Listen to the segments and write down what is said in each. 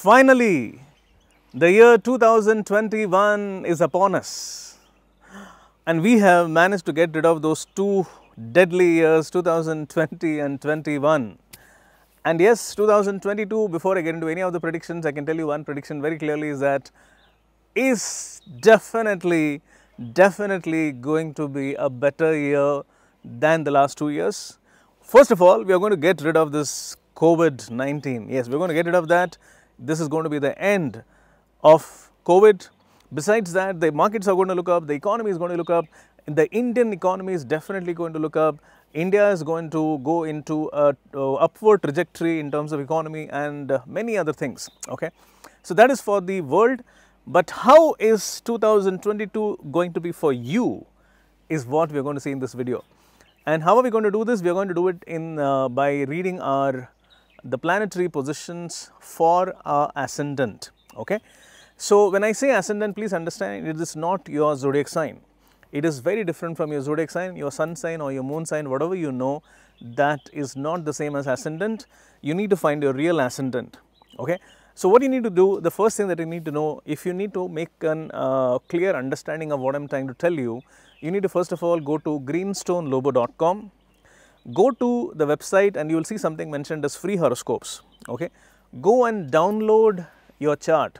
Finally, the year 2021 is upon us, and we have managed to get rid of those two deadly years, 2020 and 21. And yes, 2022, before I get into any of the predictions, I can tell you one prediction very clearly is that is definitely going to be a better year than the last 2 years. First of all, we are going to get rid of this COVID-19. Yes, we are going to get rid of that. This is going to be the end of COVID. Besides that, the markets are going to look up, the economy is going to look up, the Indian economy is definitely going to look up. India is going to go into a upward trajectory in terms of economy and many other things. Okay, so that is for the world. But how is 2022 going to be for you is what we are going to see in this video. And how are we going to do this? We are going to do it in by reading the planetary positions for our ascendant. Okay, so when I say ascendant, please understand it is not your zodiac sign. It is very different from your zodiac sign, your sun sign or your moon sign, whatever you know, that is not the same as ascendant. You need to find your real ascendant. Okay. So, what you need to do, the first thing that you need to know, if you need to make a clear understanding of what I am trying to tell you, you need to first of all go to greenstonelobo.com, go to the website and you will see something mentioned as free horoscopes. Okay. Go and download your chart.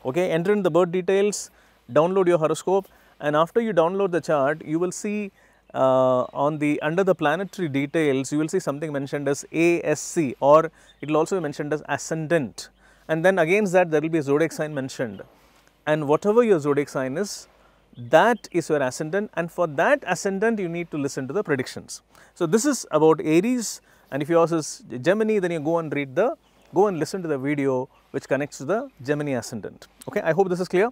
Okay. Enter in the birth details, download your horoscope, and after you download the chart, you will see under the planetary details, you will see something mentioned as ASC, or it will also be mentioned as ascendant. And then against that there will be a zodiac sign mentioned, and whatever your zodiac sign is, that is your ascendant, and for that ascendant you need to listen to the predictions. So this is about Aries, and if yours is Gemini, then you go and listen to the video which connects to the Gemini ascendant. Okay, I hope this is clear.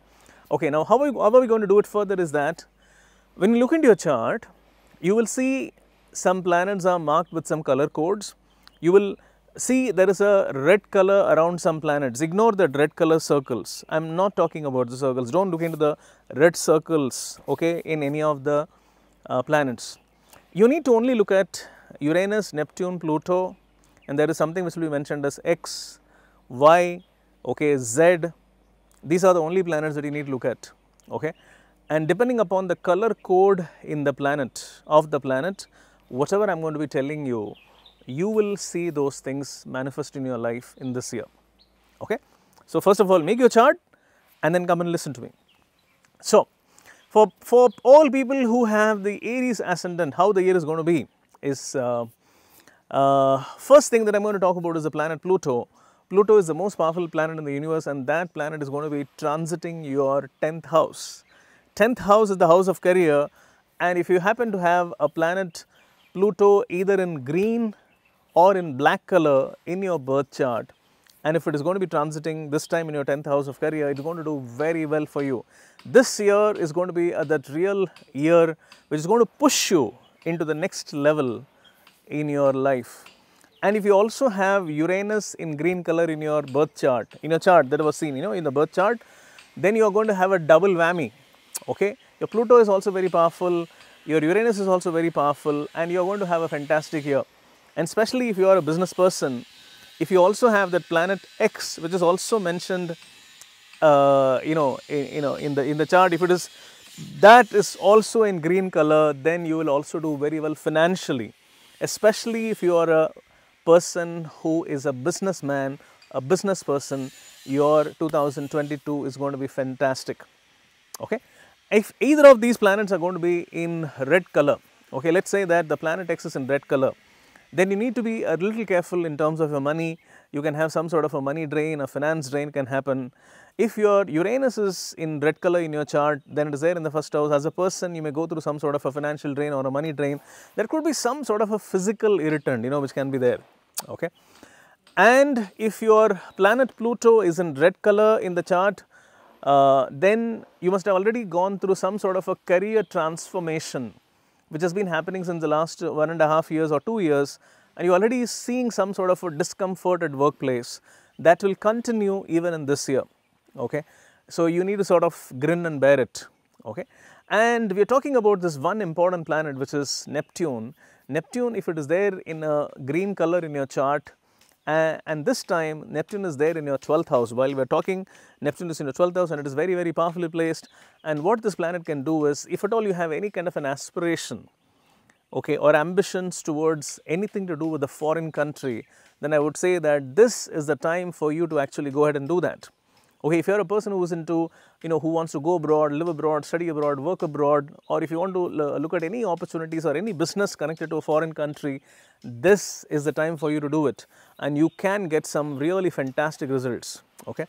Okay, now how are we going to do it further is that when you look into your chart, you will see some planets are marked with some color codes. You will see there is a red color around some planets. Ignore the red color circles. I am not talking about the circles. Don't look into the red circles, okay, in any of the planets. You need to only look at Uranus, Neptune, Pluto, and there is something which will be mentioned as X, Y, okay, Z. These are the only planets that you need to look at. Okay, and depending upon the color code in the planet, whatever I am going to be telling you, you will see those things manifest in your life in this year. Okay, so first of all, make your chart and then come and listen to me. So for all people who have the Aries ascendant, how the year is going to be is first thing that I am going to talk about is the planet Pluto. Pluto is the most powerful planet in the universe, and that planet is going to be transiting your 10th house. 10th house is the house of career, and if you happen to have a planet Pluto either in green or in black color in your birth chart, and if it is going to be transiting this time in your 10th house of career, it is going to do very well for you. This year is going to be that real year which is going to push you into the next level in your life. And if you also have Uranus in green color in your birth chart, in your chart that was seen, in the birth chart, then you are going to have a double whammy. Okay, your Pluto is also very powerful, your Uranus is also very powerful, and you are going to have a fantastic year. And especially if you are a business person, if you also have that planet X, which is also mentioned, in the chart, if it is that is also in green color, then you will also do very well financially, especially if you are a person who is a businessman, a business person. Your 2022 is going to be fantastic. Okay, if either of these planets are going to be in red color, okay, let's say that the planet X is in red color, then you need to be a little careful in terms of your money. You can have some sort of a money drain, a finance drain can happen. If your Uranus is in red color in your chart, then it is there in the first house. As a person, you may go through some sort of a financial drain or a money drain. There could be some sort of a physical irritant, which can be there. Okay, and if your planet Pluto is in red color in the chart, then you must have already gone through some sort of a career transformation which has been happening since the last 1.5 years or 2 years, and you are already seeing some sort of a discomfort at workplace that will continue even in this year. Okay, so you need to sort of grin and bear it. Okay, and we are talking about this one important planet which is Neptune. Neptune, if it is there in a green color in your chart, And this time Neptune is there in your 12th house. While we are talking, Neptune is in your 12th house and it is very, very powerfully placed. And what this planet can do is, if at all you have any kind of an aspiration, okay, or ambitions towards anything to do with a foreign country, then I would say that this is the time for you to actually go ahead and do that. Okay, if you are a person who is into, who wants to go abroad, live abroad, study abroad, work abroad, or if you want to look at any opportunities or any business connected to a foreign country, this is the time for you to do it, and you can get some really fantastic results. Okay,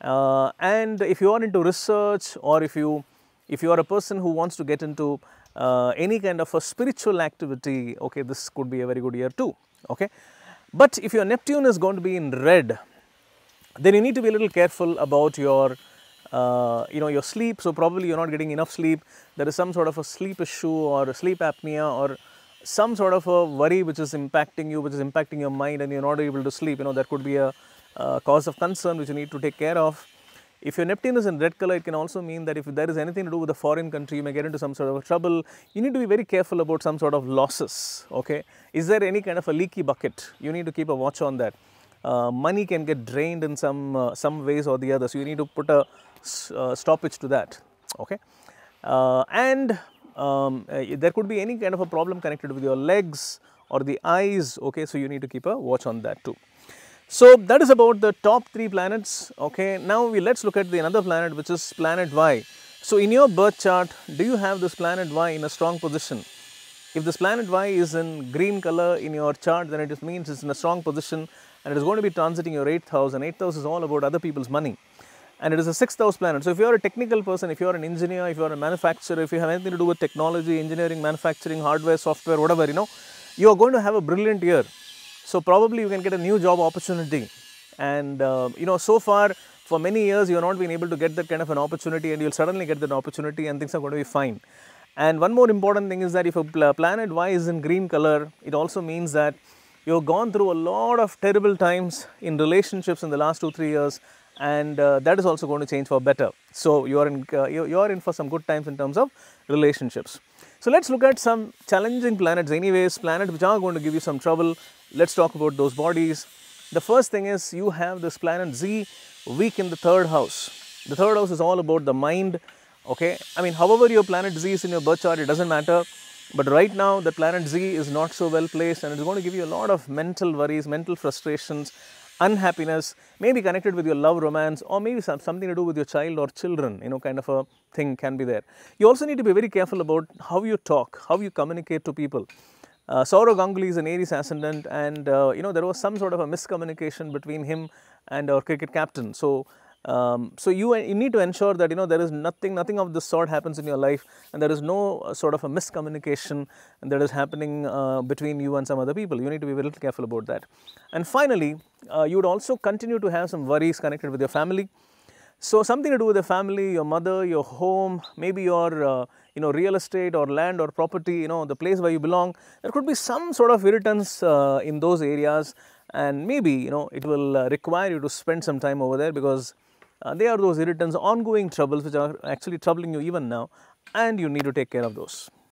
and if you are into research, or if you are a person who wants to get into any kind of a spiritual activity, okay, this could be a very good year too. Okay, but if your Neptune is going to be in red, then you need to be a little careful about your your sleep. So probably you're not getting enough sleep. There is some sort of a sleep issue or a sleep apnea, or some sort of a worry which is impacting you, which is impacting your mind, and you're not able to sleep. That could be a cause of concern which you need to take care of. If your Neptune is in red color, it can also mean that if there is anything to do with a foreign country, you may get into some sort of trouble. You need to be very careful about some sort of losses. Okay, is there any kind of a leaky bucket? You need to keep a watch on that. Money can get drained in some ways or the other, so you need to put a stoppage to that. Okay, and there could be any kind of a problem connected with your legs or the eyes. Okay, so you need to keep a watch on that too. So that is about the top 3 planets. Okay, now let's look at the another planet, which is planet Y. So in your birth chart, do you have this planet Y in a strong position? If this planet Y is in green color in your chart, then it means it's in a strong position, and it is going to be transiting your 8th house, and 8th house is all about other people's money, and it is a 6th house planet. So if you are a technical person, if you are an engineer, if you are a manufacturer, if you have anything to do with technology, engineering, manufacturing, hardware, software, whatever, you are going to have a brilliant year. So probably you can get a new job opportunity, and so far for many years you have not been able to get that kind of an opportunity, and you will suddenly get that opportunity, and things are going to be fine. And one more important thing is that if a planet Y is in green color, it also means that you have gone through a lot of terrible times in relationships in the last 2-3 years, and that is also going to change for better. So you are in for some good times in terms of relationships. So let's look at some challenging planets anyways, planets which are going to give you some trouble. Let's talk about those bodies. The first thing is, you have this planet Z weak in the 3rd house. The 3rd house is all about the mind. Okay, I mean, however your planet Z is in your birth chart, it doesn't matter. But right now the planet Z is not so well placed, and it's going to give you a lot of mental worries, mental frustrations, unhappiness, maybe connected with your love, romance, or maybe something to do with your child or children, kind of a thing can be there. You also need to be very careful about how you talk, how you communicate to people. Sourav Ganguly is an Aries ascendant, and there was some sort of a miscommunication between him and our cricket captain. So you need to ensure that there is nothing of this sort happens in your life, and there is no sort of a miscommunication that is happening between you and some other people. You need to be very careful about that. And finally, you would also continue to have some worries connected with your family. So something to do with the family, your mother, your home, maybe your real estate or land or property, the place where you belong. There could be some sort of irritants in those areas, and maybe it will require you to spend some time over there, because they are those irritants, ongoing troubles which are actually troubling you even now, and you need to take care of those.